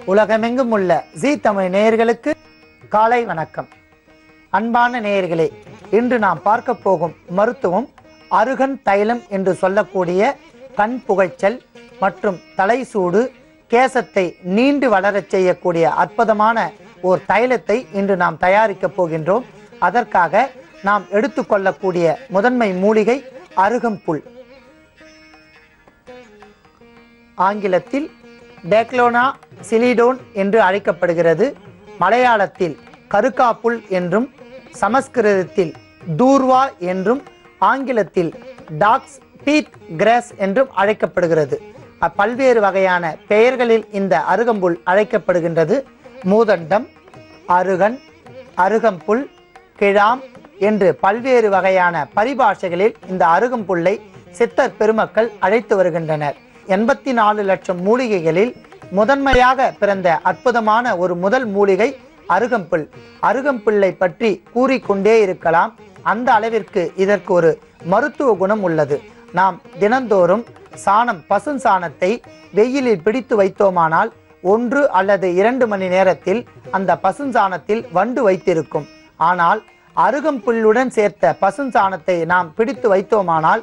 உலகமெங்கும் உள்ள ஜீ தமிழ் நேயர்களுக்கு காலை வணக்கம். அன்பான நேயர்களே, இன்று நாம் பார்க்க போகும் மருத்துவம் அருகன் தைலம் என்று சொல்லக்கூடிய கண் புகைச்சல் மற்றும் தலை சூடு, கேசத்தை நீண்டு வளரச் செய்யக்கூடிய அற்புதமான ஒரு தைலத்தை இன்று நாம் தயாரிக்க போகின்றோம். அதற்காக நாம் எடுத்துக்கொள்ளக்கூடிய முதன்மை மூலிகை அருகம்புல். ஆங்கிலத்தில் டேக்லோனா சிலிடோன் என்று அழைக்கப்படுகிறது. மலையாளத்தில் கருக்காப்புல் என்றும், சமஸ்கிருதத்தில் தூர்வா என்றும், ஆங்கிலத்தில் டாக்ஸ் பீட் கிராஸ் என்றும் அழைக்கப்படுகிறது. பல்வேறு வகையான பெயர்களில் இந்த அருகம்புல் அழைக்கப்படுகின்றது. மூதண்டம், அருகன், அருகம்புல், கிழாம் என்று பல்வேறு வகையான பரிபாஷைகளில் இந்த அருகம்புல்லை சித்தர் பெருமக்கள் அழைத்து வருகின்றனர். 84 லட்சம் மூலிகைகளில் முதன்மையாக பிறந்த அற்புதமான ஒரு முதல் மூலிகை அருகம்புல். அருகம்புல்லை பற்றி கூறிக்கொண்டே இருக்கலாம். அந்த அளவிற்கு இதற்கு ஒரு மருத்துவ குணம் உள்ளது. நாம் தினந்தோறும் சாணம், பசு சாணத்தை வெயிலில் பிடித்து வைத்தோமானால் 1 அல்லது 2 மணி நேரத்தில் அந்த பசு சாணத்தில் வண்டு வைத்திருக்கும். ஆனால் அருகம்புல்லுடன் சேர்த்த பசு சாணத்தை நாம் பிடித்து வைத்தோமானால்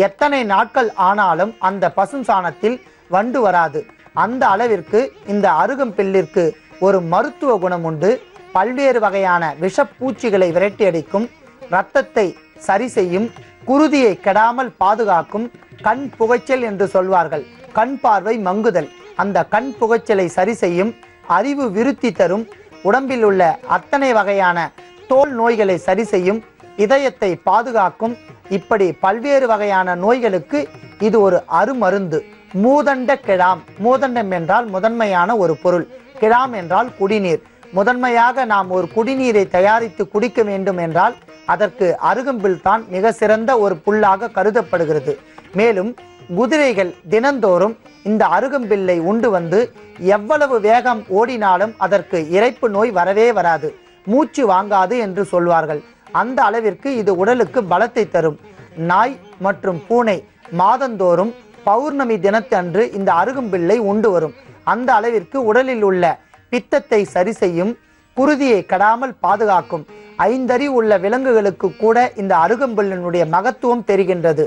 எத்தனை நாட்கள் ஆனாலும் அந்த பசு சாணத்தில் வண்டு வராது. அந்த அளவிற்கு இந்த அருகம்புல்லிற்கு ஒரு மருத்துவ குணம் உண்டு. பல்வேறு வகையான விஷப்பூச்சிகளை விரட்டியடிக்கும், இரத்தத்தை சரி செய்யும், குருதியை கெடாமல் பாதுகாக்கும், கண் புகைச்சல் என்று சொல்வார்கள், கண் பார்வை மங்குதல், அந்த கண் புகைச்சலை சரி செய்யும், அறிவு விருத்தி தரும், உடம்பில் உள்ள அத்தனை வகையான தோல் நோய்களை சரி செய்யும், இதயத்தை பாதுகாக்கும். இப்படி பல்வேறு வகையான நோய்களுக்கு இது ஒரு அருமருந்து. மூதண்ட கிழாம். மூதண்டம் என்றால் முதன்மையான ஒரு பொருள், கிழாம் என்றால் குடிநீர். முதன்மையாக நாம் ஒரு குடிநீரை தயாரித்து குடிக்க வேண்டும் என்றால் அதற்கு அருகம்புல் தான் மிக சிறந்த ஒரு புல்லாக கருதப்படுகிறது. மேலும் குதிரைகள் தினந்தோறும் இந்த அருகம்புல்லை உண்டு வந்து எவ்வளவு வேகம் ஓடினாலும் அதற்கு இரைப்பு நோய் வரவே வராது, மூச்சு வாங்காது என்று சொல்வார்கள். அந்த அளவிற்கு இது உடலுக்கு பலத்தை தரும். நாய் மற்றும் பூனை மாதந்தோறும் பௌர்ணமி தினத்தன்று இந்த அருகம்புல்லை உண்டு வரும். அந்த அளவிற்கு உடலில் உள்ள பித்தத்தை சரி செய்யும், குருதியை கெடாமல் பாதுகாக்கும். 5 அறிவு உள்ள விலங்குகளுக்கு கூட இந்த அருகம்புல்லினுடைய மகத்துவம் தெரிகின்றது.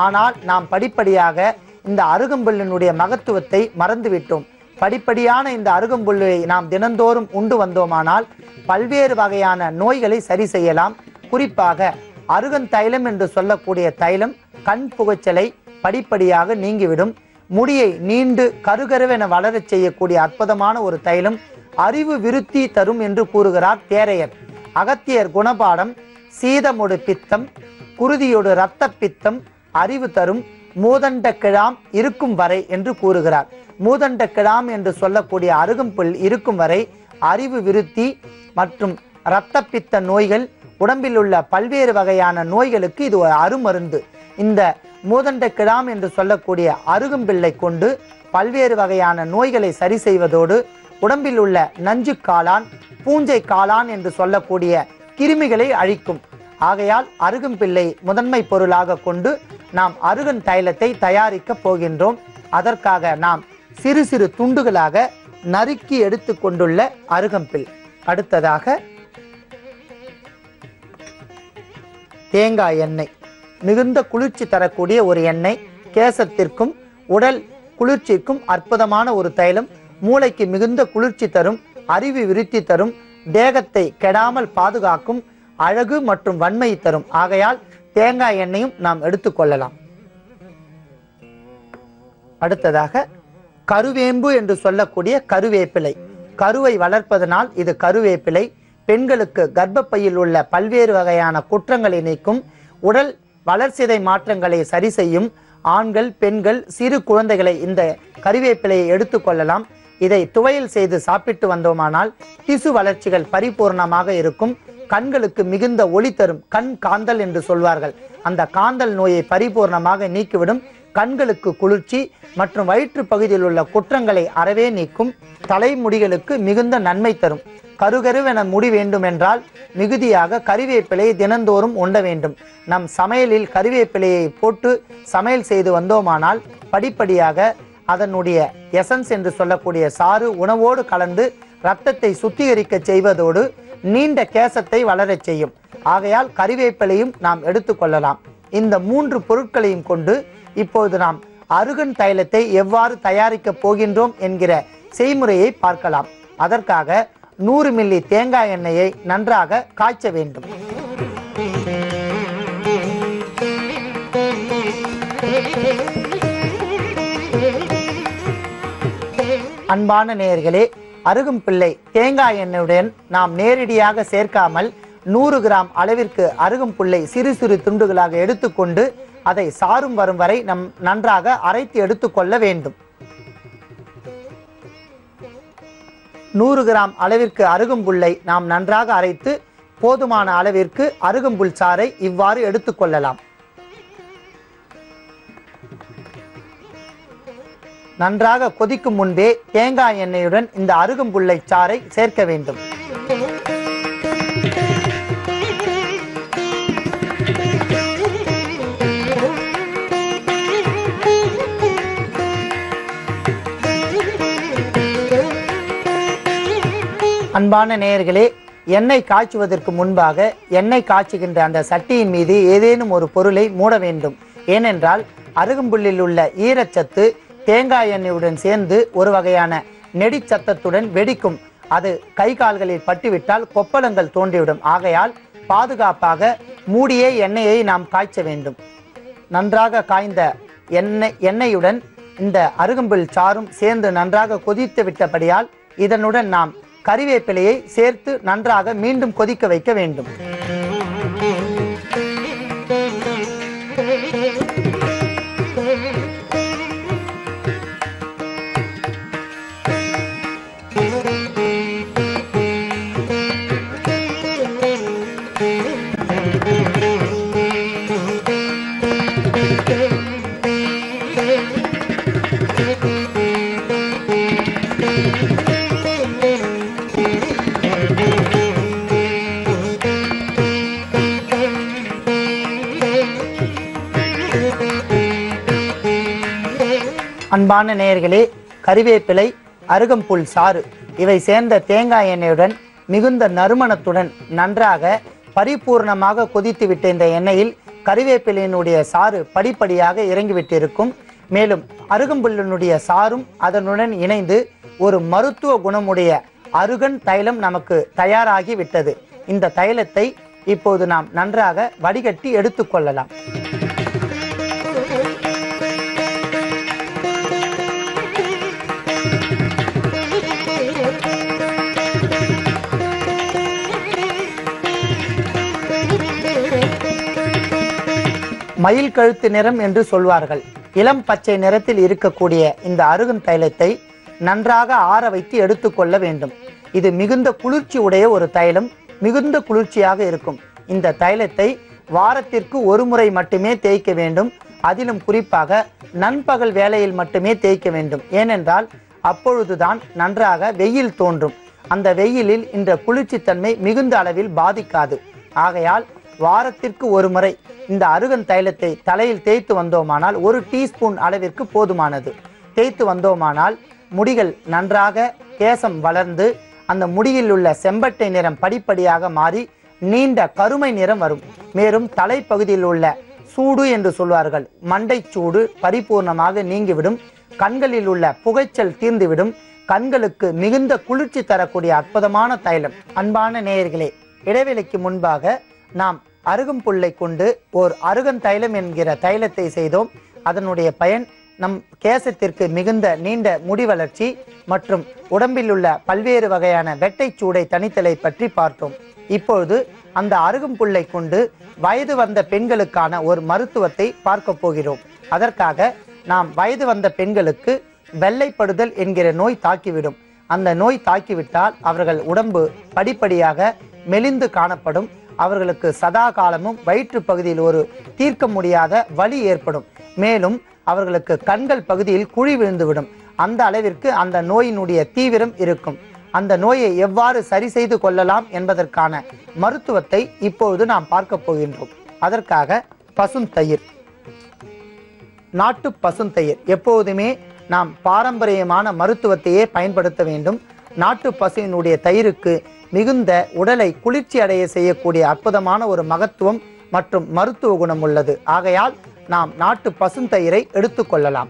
ஆனால் நாம் படிப்படியாக இந்த அருகம்புல்லினுடைய மகத்துவத்தை மறந்துவிட்டோம். படிப்படியான இந்த அருகம்புல்லை நாம் தினந்தோறும் உண்டு வந்தோமானால் பல்வேறு வகையான நோய்களை சரி செய்யலாம். குறிப்பாக அருகன் தைலம் என்று சொல்லக்கூடிய தைலம் கண் புகைச்சலை படிப்படியாக நீங்கிவிடும். முடியை நீண்டு கருகருவென வளரச் செய்யக்கூடிய அற்புதமான ஒரு தைலம். அறிவு விருத்தி தரும் என்று கூறுகிறார் தேரையர். அகத்தியர் குணபாடம் சீதமொடு பித்தம், குருதியோடு இரத்த பித்தம் அறிவு தரும், மூதண்ட கிழாம் இருக்கும் வரை என்று கூறுகிறார். மூதண்ட கிழாம் என்று சொல்லக்கூடிய அருகம்புல் இருக்கும் வரை அறிவு விருத்தி மற்றும் இரத்த பித்த நோய்கள், உடம்பில் உள்ள பல்வேறு வகையான நோய்களுக்கு இது ஒரு அருமருந்து. இந்த மூதண்ட கிழாம் என்று சொல்லக்கூடிய அருகம்புல்லை கொண்டு பல்வேறு வகையான நோய்களை சரி செய்வதோடு உடம்பில் உள்ள நஞ்சு காளான், பூஞ்சை காளான் என்று சொல்லக்கூடிய கிருமிகளை அழிக்கும். ஆகையால் அருகம்புல்லை முதன்மை பொருளாக கொண்டு நாம் அருகன் தைலத்தை தயாரிக்க போகின்றோம். அதற்காக நாம் சிறு சிறு துண்டுகளாக நறுக்கி எடுத்து கொண்டுள்ள அருகம்புல். அடுத்ததாக தேங்காய் எண்ணெய், மிகுந்த குளிர்ச்சி தரக்கூடிய ஒரு எண்ணெய். கேசத்திற்கும் உடல் குளிர்ச்சிக்கும் அற்புதமான ஒரு தைலம். மூளைக்கு மிகுந்த குளிர்ச்சி தரும், அறிவு விருத்தி தரும், தேகத்தை கெடாமல் பாதுகாக்கும், அழகு மற்றும் வன்மை தரும். ஆகையால் தேங்காய் எண்ணெயும் நாம் எடுத்துக்கொள்ளலாம். அடுத்ததாக கருவேம்பு என்று சொல்லக்கூடிய கருவேப்பிலை. கருவை வளர்ப்பதனால் இது கருவேப்பிலை. பெண்களுக்கு கர்ப்பப்பையில் உள்ள பல்வேறு வகையான குற்றங்களை நீக்கும், உடல் வளர்சிதை மாற்றங்களை சரி செய்யும். ஆண்கள், பெண்கள், சிறு குழந்தைகளை இந்த கருவேப்பிலையை எடுத்துக்கொள்ளலாம். இதை துவையல் செய்து சாப்பிட்டு வந்தோமானால் திசு வளர்ச்சிகள் பரிபூர்ணமாக இருக்கும். கண்களுக்கு மிகுந்த ஒளி தரும், கண் காந்தல் என்று சொல்வார்கள், அந்த காந்தல் நோயை பரிபூர்ணமாக நீக்கிவிடும். கண்களுக்கு குளிர்ச்சி மற்றும் வயிற்று பகுதியில் உள்ள குற்றங்களை அறவே நீக்கும். தலைமுடிகளுக்கு மிகுந்த நன்மை தரும். கருகருவென முடி வேண்டுமென்றால் மிகுதியாக கறிவேப்பிலையை தினந்தோறும் உண்ண வேண்டும். நம் சமையலில் கறிவேப்பிலையை போட்டு சமையல் செய்து வந்தோமானால் படிப்படியாக அதனுடைய எசன்ஸ் என்று சொல்லக்கூடிய சாறு உணவோடு கலந்து இரத்தத்தை சுத்திகரிக்க செய்வதோடு நீண்ட கேசத்தை வளரச் செய்யும். ஆகையால் கறிவேப்பிலையும் நாம் எடுத்துக்கொள்ளலாம். இந்த 3 பொருட்களையும் கொண்டு இப்போது நாம் அருகன் தைலத்தை எவ்வாறு தயாரிக்கப் போகின்றோம் என்கிற செய்முறையை பார்க்கலாம். அதற்காக 100 மில்லி தேங்காய் எண்ணெயை நன்றாக காய்ச்ச வேண்டும். அன்பான நேயர்களே, அருகம்பிள்ளை தேங்காய் எண்ணெயுடன் நாம் நேரடியாக சேர்க்காமல் 100 கிராம் அளவிற்கு அருகம்புல்லை சிறு சிறு துண்டுகளாக எடுத்துக்கொண்டு அதை சாரும் வரும் வரை நம் நன்றாக அரைத்து எடுத்துக்கொள்ள வேண்டும். 100 கிராம் அளவிற்கு அருகம்புல்லை நாம் நன்றாக அரைத்து போதுமான அளவிற்கு அருகம்புல் சாறை இவ்வாறு எடுத்துக்கொள்ளலாம். நன்றாக கொதிக்கும் முன்பே தேங்காய் எண்ணெயுடன் இந்த அருகம்புல்லை சாறை சேர்க்க வேண்டும். அன்பான நேயர்களே, எண்ணெய் காய்ச்சுவதற்கு முன்பாக எண்ணெய் காய்ச்சுகின்ற அந்த சட்டியின் மீது ஏதேனும் ஒரு பொருளை மூட வேண்டும். ஏனென்றால் அருகம்புல்லில் உள்ள ஈரச்சத்து தேங்காய் எண்ணெயுடன் சேர்ந்து ஒரு வகையான நெடிச்சத்தத்துடன் வெடிக்கும். அது கை கால்களில் பட்டுவிட்டால் கொப்பளங்கள் தோன்றிவிடும். ஆகையால் பாதுகாப்பாக மூடிய எண்ணெயை நாம் காய்ச்ச வேண்டும். நன்றாக காய்ந்த எண்ணெயுடன் இந்த அருகம்புல் சாறும் சேர்ந்து நன்றாக கொதித்து விட்டபடியால் இதனுடன் நாம் கறிவேப்பிலையை சேர்த்து நன்றாக மீண்டும் கொதிக்க வைக்க வேண்டும். அன்பான நேயர்களே, கறிவேப்பிலை, அருகம்புல் சாறு இவை சேர்ந்த தேங்காய் எண்ணெயுடன் மிகுந்த நறுமணத்துடன் நன்றாக பரிபூர்ணமாக கொதித்துவிட்ட இந்த எண்ணெயில் கறிவேப்பிலையினுடைய சாறு படிப்படியாக இறங்கிவிட்டிருக்கும். மேலும் அருகம்புல்லினுடைய சாறும் அதனுடன் இணைந்து ஒரு மருத்துவ குணமுடைய அருகன் தைலம் நமக்கு தயாராகி விட்டது. இந்த தைலத்தை இப்போது நாம் நன்றாக வடிகட்டி எடுத்துக்கொள்ளலாம். மயில் கழுத்து நிறம் என்று சொல்வார்கள். இளம் பச்சை நிறத்தில் இருக்கக்கூடிய இந்த அருகன் தைலத்தை நன்றாக ஆற வைத்து எடுத்துக்கொள்ள வேண்டும். இது மிகுந்த குளிர்ச்சி உடைய ஒரு தைலம், மிகுந்த குளிர்ச்சியாக இருக்கும். இந்த தைலத்தை வாரத்திற்கு ஒரு முறை மட்டுமே தேய்க்க வேண்டும். அதிலும் குறிப்பாக நண்பகல் வேளையில் மட்டுமே தேய்க்க வேண்டும். ஏனென்றால் அப்பொழுதுதான் நன்றாக வெயில் தோன்றும். அந்த வெயிலில் இந்த குளிர்ச்சித்தன்மை மிகுந்த அளவில் பாதிக்காது. ஆகையால் வாரத்திற்கு ஒரு முறை இந்த அருகன் தைலத்தை தலையில் தேய்த்து வந்தோமானால் 1 டீஸ்பூன் அளவிற்கு போதுமானது. தேய்த்து வந்தோமானால் முடிகள் நன்றாக கேசம் வளர்ந்து அந்த முடியில் உள்ள செம்பட்டை நிறம் படிப்படியாக மாறி நீண்ட கருமை நிறம் வரும். மேலும் தலைப்பகுதியில் உள்ள சூடு என்று சொல்வார்கள், மண்டை சூடு பரிபூர்ணமாக நீங்கிவிடும். கண்களில் உள்ள புகைச்சல் தீர்ந்துவிடும். கண்களுக்கு மிகுந்த குளிர்ச்சி தரக்கூடிய அற்புதமான தைலம். அன்பான நேயர்களே, இடைவேளைக்கு முன்பாக நாம் அருகம்புல்லை கொண்டு ஓர் அருகன் தைலம் என்கிற தைலத்தை செய்தோம். அதனுடைய பயன் நம் கேசத்திற்கு மிகுந்த நீண்ட முடி வளர்ச்சி மற்றும் உடம்பில் உள்ள பல்வேறு வகையான வெட்டை சூடை தணித்தலை பற்றி பார்த்தோம். இப்பொழுது அந்த அருகம்புல்லை கொண்டு வயது வந்த பெண்களுக்கான ஒரு மருத்துவத்தை பார்க்க போகிறோம். அதற்காக நாம் வயது வந்த பெண்களுக்கு வெள்ளைப்படுதல் என்கிற நோய் தாக்கிவிடும். அந்த நோய் தாக்கிவிட்டால் அவர்கள் உடம்பு படிப்படியாக மெலிந்து காணப்படும். அவர்களுக்கு சதா காலமும் வயிற்று பகுதியில் ஒரு தீர்க்க முடியாத வலி ஏற்படும். மேலும் அவர்களுக்கு கண்கள் பகுதியில் குழி விழுந்துவிடும். அந்த அளவிற்கு அந்த நோயினுடைய தீவிரம் இருக்கும். அந்த நோயை எவ்வாறு சரி செய்து கொள்ளலாம் என்பதற்கான மருத்துவத்தை இப்பொழுது நாம் பார்க்க போகின்றோம். அதற்காக பசுந்தயிர், நாட்டு பசுந்தயிர். எப்போதுமே நாம் பாரம்பரியமான மருத்துவத்தையே பயன்படுத்த வேண்டும். நாட்டு பசுவினுடைய தயிருக்கு மிகுந்த உடலை குளிர்ச்சி அடைய செய்யக்கூடிய அற்புதமான ஒரு மகத்துவம் மற்றும் மருத்துவ குணம் உள்ளது. ஆகையால் நாம் நாட்டு பசுந்தயிரை எடுத்துக்கொள்ளலாம்.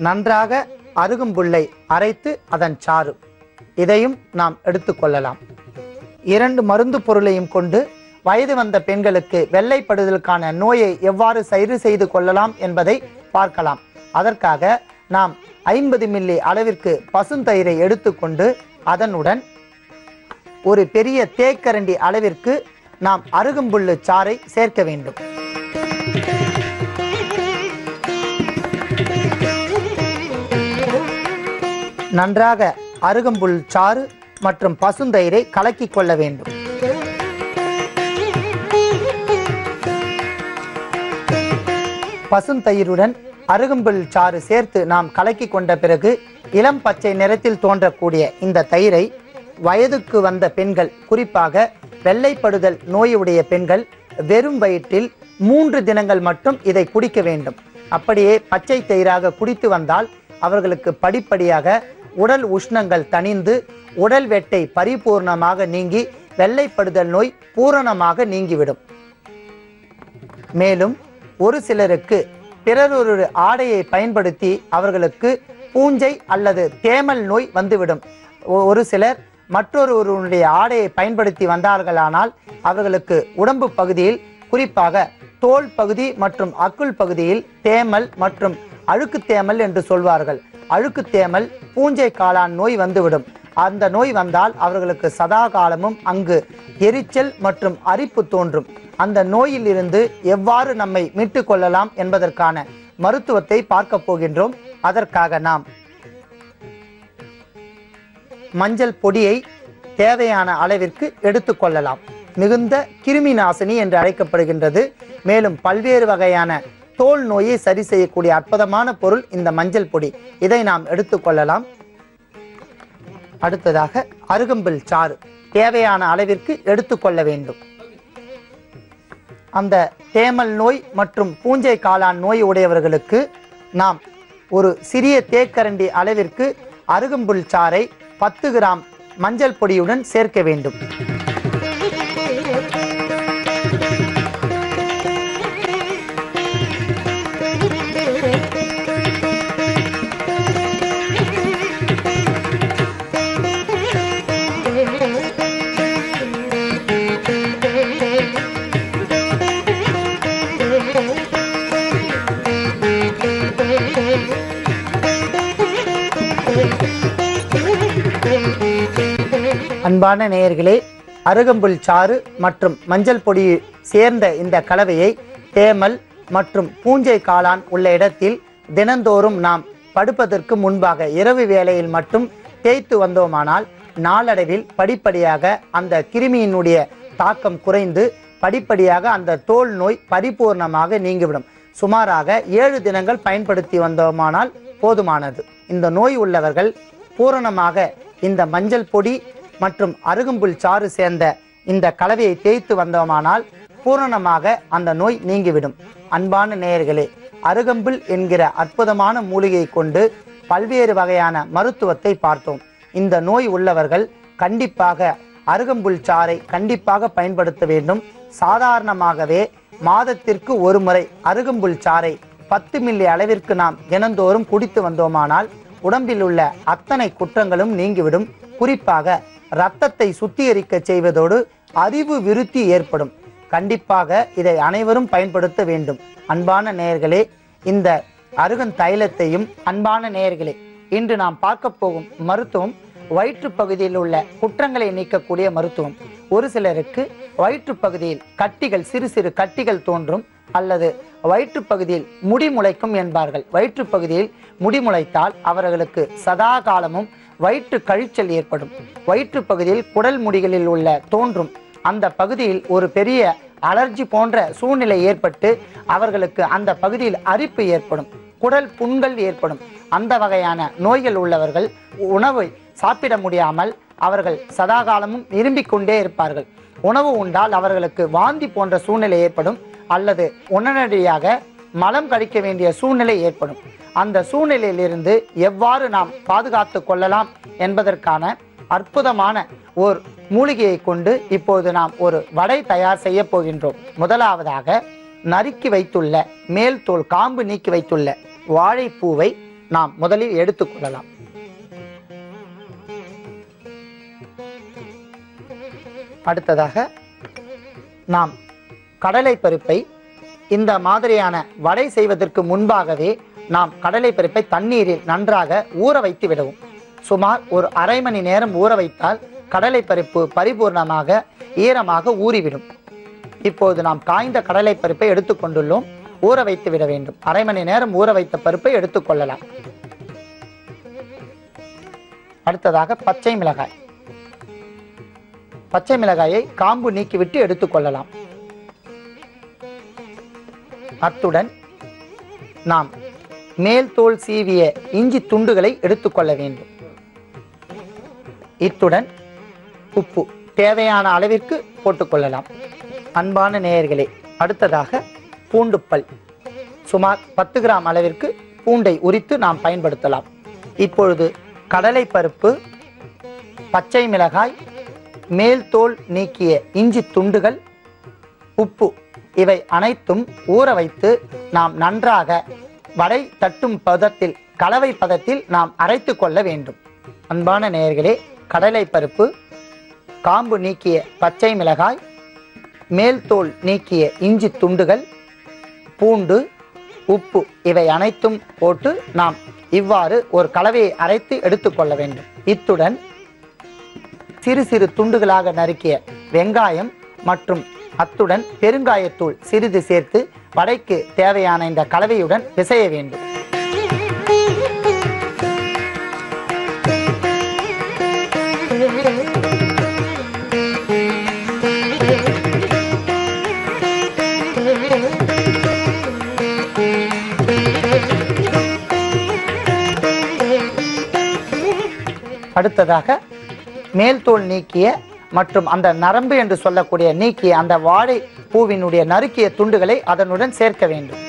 நன்றாக அருகம்புல்லை அரைத்து அதன் சாறு, இதையும் நாம் எடுத்துக்கொள்ளலாம். 2 மருந்து பொருளையும் கொண்டு வயது வந்த பெண்களுக்கு வெள்ளைப்படுதலுக்கான நோயை எவ்வாறு சரி செய்து கொள்ளலாம் என்பதை பார்க்கலாம். அதற்காக நாம் 50 மில்லி அளவிற்கு பசுந்தயிரை எடுத்துக்கொண்டு அதனுடன் ஒரு பெரிய தேக்கரண்டி அளவிற்கு நாம் அருகம்புல்லு சாறை சேர்க்க வேண்டும். நன்றாக அருகம்புல் சாறு மற்றும் பசுந்தயிரை கலக்கி கொள்ள வேண்டும். பசுந்தயிருடன் அருகம்புல் சாறு சேர்த்து நாம் கலக்கி கொண்ட பிறகு இளம் பச்சை நிறத்தில் தோன்றக்கூடிய இந்த தயிரை வயதுக்கு வந்த பெண்கள், குறிப்பாக வெள்ளைப்படுதல் நோயுடைய பெண்கள் வெறும் வயிற்றில் 3 தினங்கள் மட்டும் இதை குடிக்க வேண்டும். அப்படியே பச்சை தயிராக குடித்து வந்தால் அவர்களுக்கு படிப்படியாக உடல் உஷ்ணங்கள் தணிந்து உடல் வெட்டை பரிபூர்ணமாக நீங்கி வெள்ளைப்படுதல் நோய் பூரணமாக நீங்கிவிடும். மேலும் ஒரு சிலருக்கு பிறரொரு ஆடையை பயன்படுத்தி அவர்களுக்கு பூஞ்சை அல்லது தேமல் நோய் வந்துவிடும். ஒரு சிலர் மற்றொருவருடைய ஆடையை பயன்படுத்தி வந்தார்களானால் அவர்களுக்கு உடம்பு பகுதியில், குறிப்பாக தோல் பகுதி மற்றும் அக்குள் பகுதியில் தேமல் மற்றும் அழுக்கு தேமல் என்று சொல்வார்கள். அழுக்கு தேமல், பூஞ்சை காளான் நோய் வந்துவிடும். அந்த நோய் வந்தால் அவர்களுக்கு சதா காலமும் அங்கு எரிச்சல் மற்றும் அரிப்பு தோன்றும். அந்த நோயில் இருந்து எவ்வாறு நம்மை மீட்டு கொள்ளலாம் என்பதற்கான மருத்துவத்தை பார்க்க போகின்றோம். அதற்காக நாம் மஞ்சள் பொடியை தேவையான அளவிற்கு எடுத்துக்கொள்ளலாம். மிகுந்த கிருமி நாசினி என்று அழைக்கப்படுகின்றது. மேலும் பல்வேறு வகையான தோல் நோயை சரி செய்யக்கூடிய அற்புதமான பொருள் இந்த மஞ்சள் பொடி. இதை நாம் எடுத்துக்கொள்ளலாம். அடுத்ததாக அருகம்புல் சாறு தேவையான அளவிற்கு எடுத்துக்கொள்ள வேண்டும். அந்த தேமல் நோய் மற்றும் பூஞ்சை காளான் நோய் உடையவர்களுக்கு நாம் ஒரு சிறிய தேக்கரண்டி அளவிற்கு அருகம்புல் சாறை 10 கிராம் மஞ்சள் பொடியுடன் சேர்க்க வேண்டும். அன்பான நேயர்களே, அருகம்புல் சாறு மற்றும் மஞ்சள் பொடி சேர்ந்த இந்த கலவையை தேமல் மற்றும் பூஞ்சை காளான் உள்ள இடத்தில் தினந்தோறும் நாம் படுப்பதற்கு முன்பாக இரவு வேளையில் மட்டும் தேய்த்து வந்தோமானால் நாளடைவில் படிப்படியாக அந்த கிருமியினுடைய தாக்கம் குறைந்து படிப்படியாக அந்த தோல் நோய் பரிபூர்ணமாக நீங்கிவிடும். சுமாராக 7 தினங்கள் பயன்படுத்தி வந்தோமானால் போதுமானது. இந்த நோய் உள்ளவர்கள் பூரணமாக இந்த மஞ்சள் பொடி மற்றும் அருகம்புல் சாறு சேர்ந்த இந்த கலவையை தேய்த்து வந்தோமானால் பூரணமாக அந்த நோய் நீங்கிவிடும். அன்பான நேயர்களே, அருகம்புல் என்கிற அற்புதமான மூலிகை கொண்டு பல்வேறு வகையான மருத்துவத்தை பார்த்தோம். இந்த நோய் உள்ளவர்கள் கண்டிப்பாக அருகம்புல் சாறை கண்டிப்பாக பயன்படுத்த வேண்டும். சாதாரணமாகவே மாதத்திற்கு ஒரு முறை அருகம்புல் சாறை 10 மில்லி அளவிற்கு நாம் தினந்தோறும் குடித்து வந்தோமானால் உடம்பில் உள்ள அத்தனை குற்றங்களும் நீங்கிவிடும். குறிப்பாக இரத்தத்தை சுத்திகரிக்க செய்வதோடு அறிவு விருத்தி ஏற்படும். கண்டிப்பாக இதை அனைவரும் பயன்படுத்த வேண்டும். அன்பான நேயர்களே, இந்த அருகன் தைலத்தையும் அன்பான நேயர்களே, இன்று நாம் பார்க்க போகும் மருத்துவம் வயிற்று பகுதியில் உள்ள குற்றங்களை நீக்கக்கூடிய மருத்துவம். ஒரு சிலருக்கு வயிற்று பகுதியில் கட்டிகள், சிறு சிறு கட்டிகள் தோன்றும் அல்லது வயிற்று பகுதியில் முடி முளைக்கும் என்பார்கள். வயிற்று பகுதியில் முடி முளைத்தால் அவர்களுக்கு சதா காலமும் வயிற்று கழிச்சல் ஏற்படும். வயிற்று பகுதியில் குடல் முடிகளில் உள்ள தோன்றும் அந்த பகுதியில் ஒரு பெரிய அலர்ஜி போன்ற சூழ்நிலை ஏற்பட்டு அவர்களுக்கு அந்த பகுதியில் அரிப்பு ஏற்படும், குடல் புண்கள் ஏற்படும். அந்த வகையான நோய்கள் உள்ளவர்கள் உணவை சாப்பிட முடியாமல் அவர்கள் சதாகாலமும் விரும்பிக் கொண்டே இருப்பார்கள். உணவு உண்டால் அவர்களுக்கு வாந்தி போன்ற சூழ்நிலை ஏற்படும் அல்லது உடனடியாக மலம் கழிக்க வேண்டிய சூழ்நிலை ஏற்படும். அந்த சூழ்நிலையிலிருந்து எவ்வாறு நாம் பாதுகாத்து கொள்ளலாம் என்பதற்கான அற்புதமான ஓர் மூலிகையை கொண்டு இப்போது நாம் ஒரு வடை தயார் செய்ய போகின்றோம். முதலாவதாக நறுக்கி வைத்துள்ள மேல் தோல் காம்பு நீக்கி வைத்துள்ள வாழைப்பூவை நாம் முதலில் எடுத்துக்கொள்ளலாம். அடுத்ததாக நாம் கடலை பருப்பை இந்த மாதிரியான வடை செய்வதற்கு முன்பாகவே நாம் கடலை பருப்பை தண்ணீரில் நன்றாக ஊற வைத்து விடவும். சுமார் ஒரு அரை மணி நேரம் ஊற வைத்தால் கடலை பருப்பு பரிபூர்ணமாக ஈரமாக ஊறிவிடும். இப்போது நாம் காய்ந்த கடலை பருப்பை எடுத்துக்கொண்டுள்ளோம். ஊற வைத்து விட வேண்டும். அரை மணி நேரம் ஊற வைத்த பருப்பை எடுத்துக்கொள்ளலாம். அடுத்ததாக பச்சை மிளகாய். பச்சை மிளகாயை காம்பு நீக்கிவிட்டு எடுத்துக்கொள்ளலாம். அத்துடன் நாம் மேல் தோல் சீவிய இஞ்சி துண்டுகளை எடுத்துக்கொள்ள வேண்டும். இத்துடன் உப்பு தேவையான அளவிற்கு போட்டுக்கொள்ளலாம். அன்பான நேயர்களே, அடுத்ததாக பூண்டுப்பல் சுமார் 10 கிராம் அளவிற்கு பூண்டை உரித்து நாம் பயன்படுத்தலாம். இப்பொழுது கடலை பருப்பு, பச்சை மிளகாய், மேல் தோல் நீக்கிய இஞ்சி துண்டுகள், உப்பு இவை அனைத்தும் ஊற வைத்து நாம் நன்றாக வடை தட்டும் பதத்தில் கலவை பதத்தில் நாம் அரைத்து கொள்ள வேண்டும். அன்பான நேயர்களே, கடலை பருப்பு, காம்பு நீக்கிய பச்சை மிளகாய், மேல் தோல் நீக்கிய இஞ்சி துண்டுகள், பூண்டு, உப்பு இவை அனைத்தும் போட்டு நாம் இவ்வாறு ஒரு கலவையை அரைத்து எடுத்துக்கொள்ள வேண்டும். இத்துடன் சிறு சிறு துண்டுகளாக நறுக்கிய வெங்காயம் மற்றும் அத்துடன் பெருங்காயத்தூள் சிறிது சேர்த்து வடைக்கு தேவையான இந்த கலவையுடன் பிசைய வேண்டும். அடுத்ததாக மேல் தோல் நீக்கிய மற்றும் அந்த நரம்பு என்று சொல்லக்கூடிய நீக்கிய அந்த வாழை பூவினுடைய நறுக்கிய துண்டுகளை அதனுடன் சேர்க்க வேண்டும்.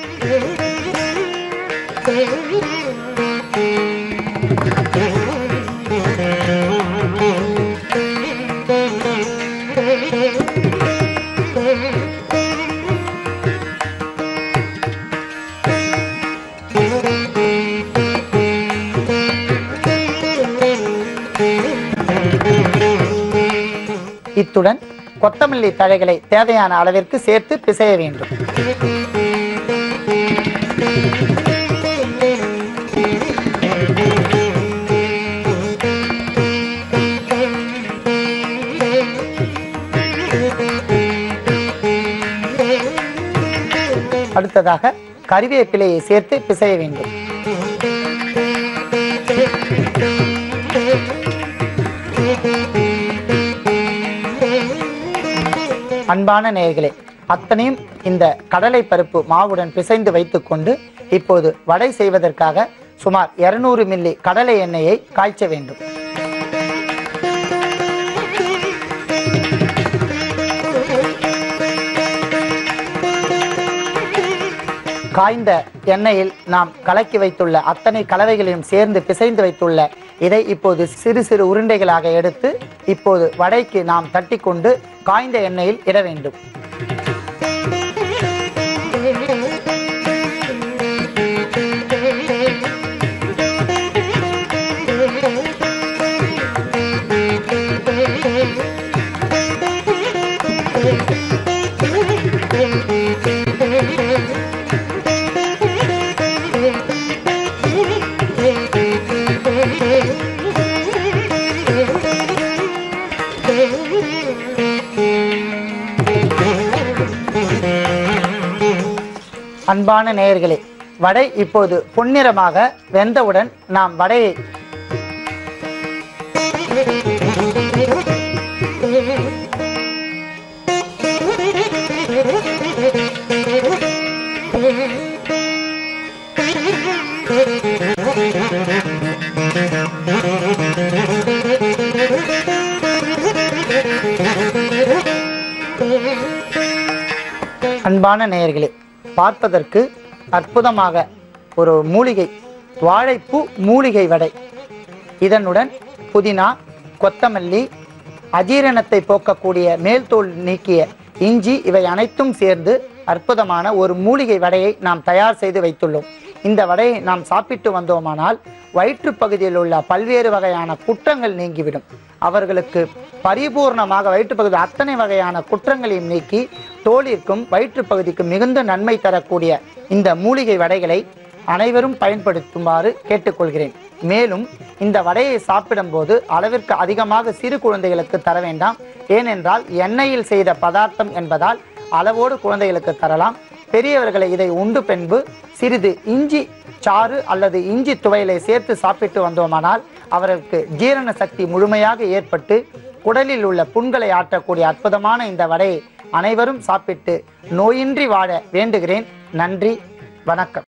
இத்துடன் கொத்தமல்லி தழைகளை தேவையான அளவிற்கு சேர்த்து பிசைய வேண்டும். அடுத்ததாக கறிவேப்பிலையை சேர்த்து பிசைய வேண்டும். அன்பான நேயர்களே, அத்தனையும் இந்த கடலை பருப்பு மாவுடன் பிசைந்து வைத்துக்கொண்டு இப்போது வடை செய்வதற்காக சுமார் 200 மில்லி கடலை எண்ணெயை காய்ச்ச வேண்டும். காய்ந்த எண்ணெயில் நாம் கலக்கி வைத்துள்ள அத்தனை கலவைகளையும் சேர்ந்து பிசைந்து வைத்துள்ள இதை இப்போது சிறு சிறு உருண்டைகளாக எடுத்து இப்போது வடைக்கு நாம் தட்டி கொண்டு காய்ந்த எண்ணெயில் இட வேண்டும். அன்பான நேயர்களே, வடை இப்போது பொன்னிறமாக வெந்தவுடன் நாம் வடையை அன்பான நேயர்களே, பார்ப்பதற்கு அற்புதமாக ஒரு மூலிகை வாழைப்பூ மூலிகை வடை, இதனுடன் புதினா, கொத்தமல்லி, அஜீரணத்தை போக்கக்கூடிய மேல்தோல் நீக்கிய இஞ்சி இவை அனைத்தும் சேர்ந்து அற்புதமான ஒரு மூலிகை வடையை நாம் தயார் செய்து வைத்துள்ளோம். இந்த வடையை நாம் சாப்பிட்டு வந்தோமானால் வயிற்று பகுதியில் உள்ள பல்வேறு வகையான குற்றங்கள் நீங்கிவிடும். அவர்களுக்கு பரிபூர்ணமாக வயிற்றுப்பகுதி அத்தனை வகையான குற்றங்களையும் நீக்கி தோலிற்கும் வயிற்று பகுதிக்கு மிகுந்த நன்மை தரக்கூடிய இந்த மூலிகை வடைகளை அனைவரும் பயன்படுத்துமாறு கேட்டுக்கொள்கிறேன். மேலும் இந்த வடையை சாப்பிடும்போது அளவிற்கு அதிகமாக சிறு குழந்தைகளுக்கு தர வேண்டாம். ஏனென்றால் எண்ணெயில் செய்த பதார்த்தம் என்பதால் அளவோடு குழந்தைகளுக்கு தரலாம். பெரியவர்களை இதை உண்டு பின்பு சிறிது இஞ்சி சாறு அல்லது இஞ்சி துவையலை சேர்த்து சாப்பிட்டு வந்தோமானால் அவர்களுக்கு ஜீரண சக்தி முழுமையாக ஏற்பட்டு குடலில் உள்ள புண்களை ஆற்றக்கூடிய அற்புதமான இந்த வடையை அனைவரும் சாப்பிட்டு நோயின்றி வாழ வேண்டுகிறேன். நன்றி, வணக்கம்.